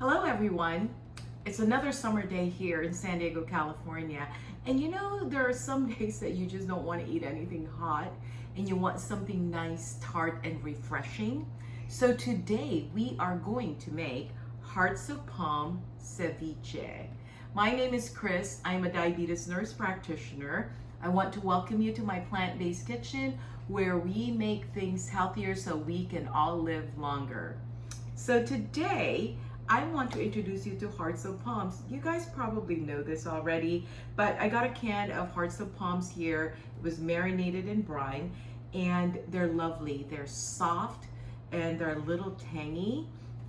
Hello everyone. It's another summer day here in San Diego, California. And you know, there are some days that you just don't want to eat anything hot and you want something nice, tart, and refreshing. So today we are going to make hearts of palm ceviche. My name is Chris. I'm a diabetes nurse practitioner. I want to welcome you to my plant-based kitchen where we make things healthier so we can all live longer. So today, I want to introduce you to hearts of palms. You guys probably know this already, but I got a can of hearts of palms here. It was marinated in brine, and they're lovely. They're soft, and they're a little tangy,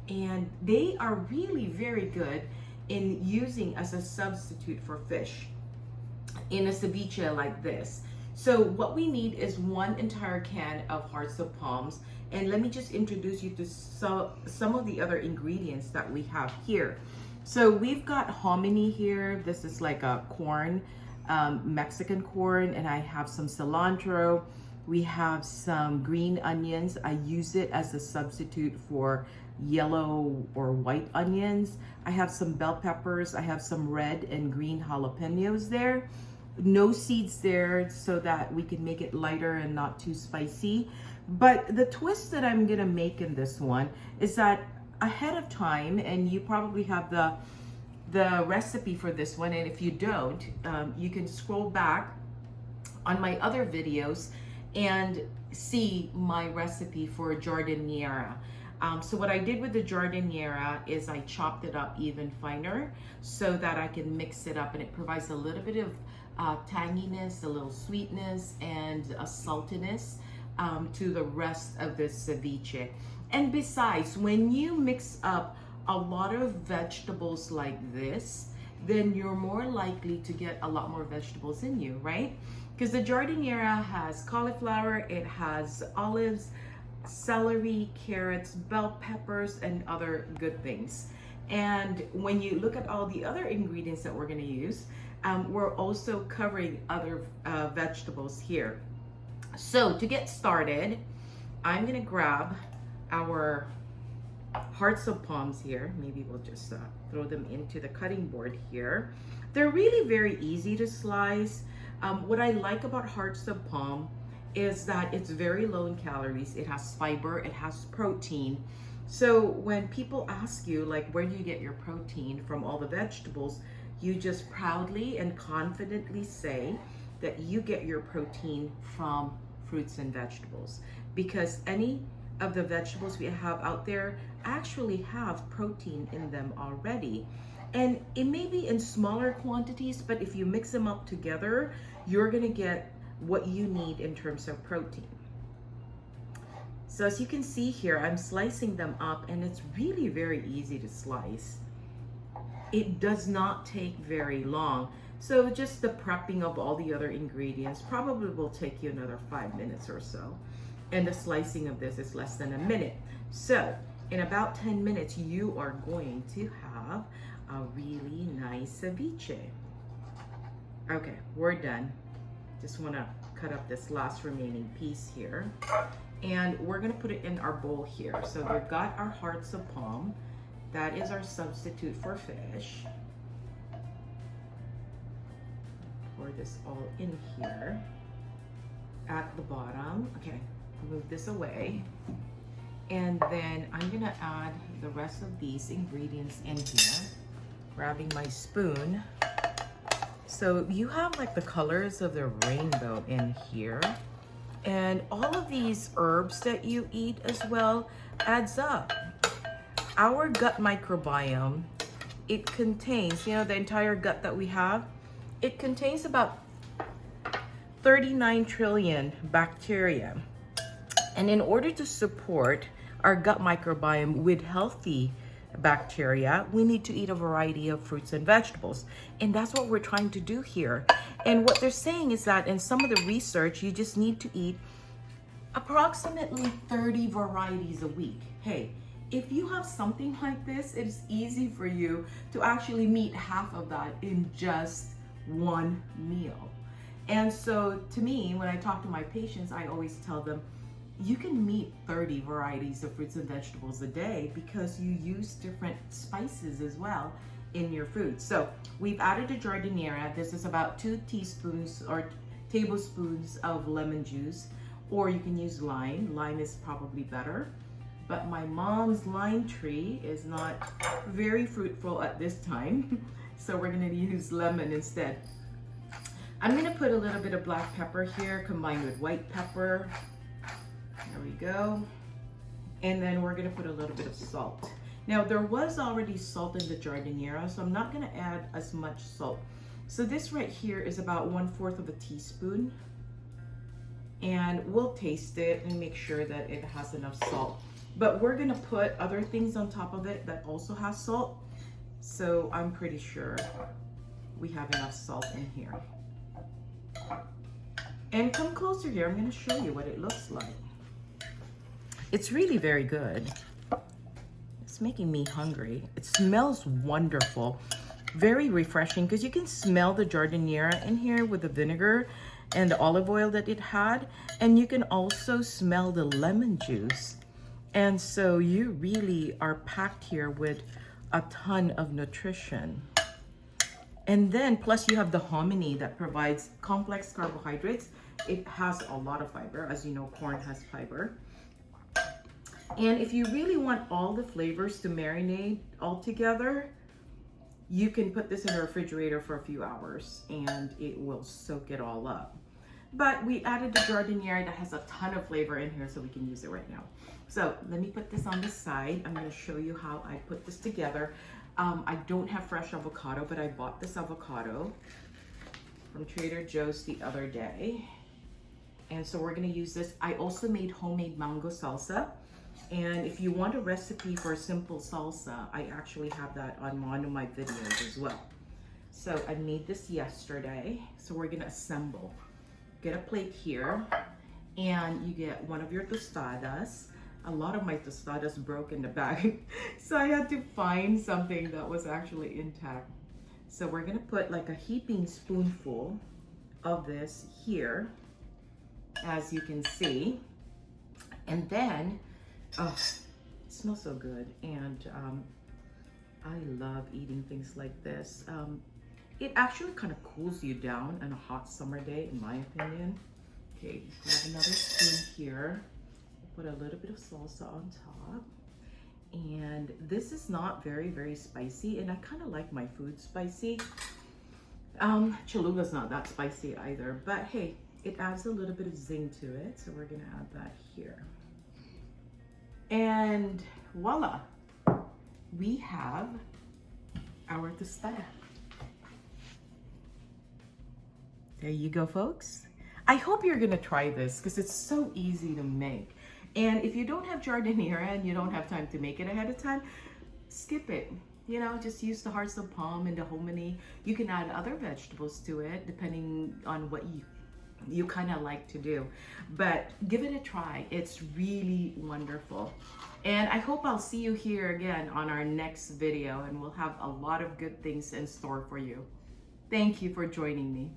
and they are really very good in using as a substitute for fish in a ceviche like this. So what we need is one entire can of hearts of palms. And let me just introduce you to some of the other ingredients that we have here. So we've got hominy here. This is like a corn, Mexican corn, and I have some cilantro. We have some green onions. I use it as a substitute for yellow or white onions. I have some bell peppers. I have some red and green jalapeños there. No seeds there so that we can make it lighter and not too spicy. But the twist that I'm gonna make in this one is that ahead of time, and you probably have the recipe for this one, and if you don't, you can scroll back on my other videos and see my recipe for giardiniera. So what I did with the giardiniera is I chopped it up even finer so that I can mix it up, and it provides a little bit of tanginess, a little sweetness, and a saltiness to the rest of this ceviche. And besides, when you mix up a lot of vegetables like this, then you're more likely to get a lot more vegetables in you, right? Because the giardiniera has cauliflower, it has olives, celery, carrots, bell peppers, and other good things. And when you look at all the other ingredients that we're going to use, we're also covering other vegetables here. So to get started, I'm going to grab our hearts of palms here. Maybe we'll just throw them into the cutting board here. They're really very easy to slice. What I like about hearts of palm is that it's very low in calories. It has fiber, it has protein. So when people ask you, like, where do you get your protein from all the vegetables, you just proudly and confidently say that you get your protein from fruits and vegetables, because any of the vegetables we have out there actually have protein in them already. And it may be in smaller quantities, but if you mix them up together, you're gonna get what you need in terms of protein. So as you can see here, I'm slicing them up, and it's really very easy to slice. It does not take very long. So just the prepping of all the other ingredients probably will take you another 5 minutes or so. And the slicing of this is less than a minute. So in about 10 minutes, you are going to have a really nice ceviche. Okay, we're done. Just wanna cut up this last remaining piece here. And we're gonna put it in our bowl here. So we've got our hearts of palm. That is our substitute for fish. Pour this all in here at the bottom. Okay, move this away. And then I'm gonna add the rest of these ingredients in here, grabbing my spoon. So you have like the colors of the rainbow in here. And all of these herbs that you eat as well adds up. Our gut microbiome, it contains, you know, the entire gut that we have, it contains about 39 trillion bacteria. And in order to support our gut microbiome with healthy bacteria, we need to eat a variety of fruits and vegetables. And that's what we're trying to do here. And what they're saying is that in some of the research, you just need to eat approximately 30 varieties a week. Hey, if you have something like this, it's easy for you to actually meet half of that in just one meal. And so to me, when I talk to my patients, I always tell them, you can meet 30 varieties of fruits and vegetables a day because you use different spices as well in your food. So we've added a giardiniera. This is about 2 teaspoons or tablespoons of lemon juice, or you can use lime. Lime is probably better, but my mom's lime tree is not very fruitful at this time, so we're gonna use lemon instead. I'm gonna put a little bit of black pepper here combined with white pepper. There we go. And then we're gonna put a little bit of salt. Now there was already salt in the giardiniera, so I'm not gonna add as much salt. So this right here is about 1/4 of a teaspoon. And we'll taste it and make sure that it has enough salt. But we're gonna put other things on top of it that also has salt. So I'm pretty sure we have enough salt in here. And come closer here, I'm gonna show you what it looks like. It's really very good. It's making me hungry. It smells wonderful. Very refreshing because you can smell the giardiniera in here with the vinegar and the olive oil that it had. And you can also smell the lemon juice. And so you really are packed here with a ton of nutrition. And then plus you have the hominy that provides complex carbohydrates. It has a lot of fiber. As you know, corn has fiber. And if you really want all the flavors to marinate all together, you can put this in the refrigerator for a few hours and it will soak it all up. But we added the giardiniera that has a ton of flavor in here, so we can use it right now. So let me put this on the side. I'm gonna show you how I put this together. I don't have fresh avocado, but I bought this avocado from Trader Joe's the other day. And so we're gonna use this. I also made homemade mango salsa. And if you want a recipe for a simple salsa, I actually have that on one of my videos as well. So I made this yesterday. So we're gonna assemble. Get a plate here, and you get one of your tostadas. A lot of my tostadas broke in the bag, so I had to find something that was actually intact. So we're gonna put like a heaping spoonful of this here, as you can see. And then, oh, it smells so good. And I love eating things like this. It actually kind of cools you down on a hot summer day, in my opinion. Okay, grab another spoon here. Put a little bit of salsa on top. And this is not very, very spicy, and I kind of like my food spicy. Cholula's not that spicy either, but hey, it adds a little bit of zing to it, so we're gonna add that here. And voila, we have our tostada. There you go, folks. I hope you're gonna try this because it's so easy to make. And if you don't have giardiniera and you don't have time to make it ahead of time, skip it. You know, just use the hearts of palm and the hominy. You can add other vegetables to it depending on what you kind of like to do. But give it a try. It's really wonderful. And I hope I'll see you here again on our next video, and we'll have a lot of good things in store for you. Thank you for joining me.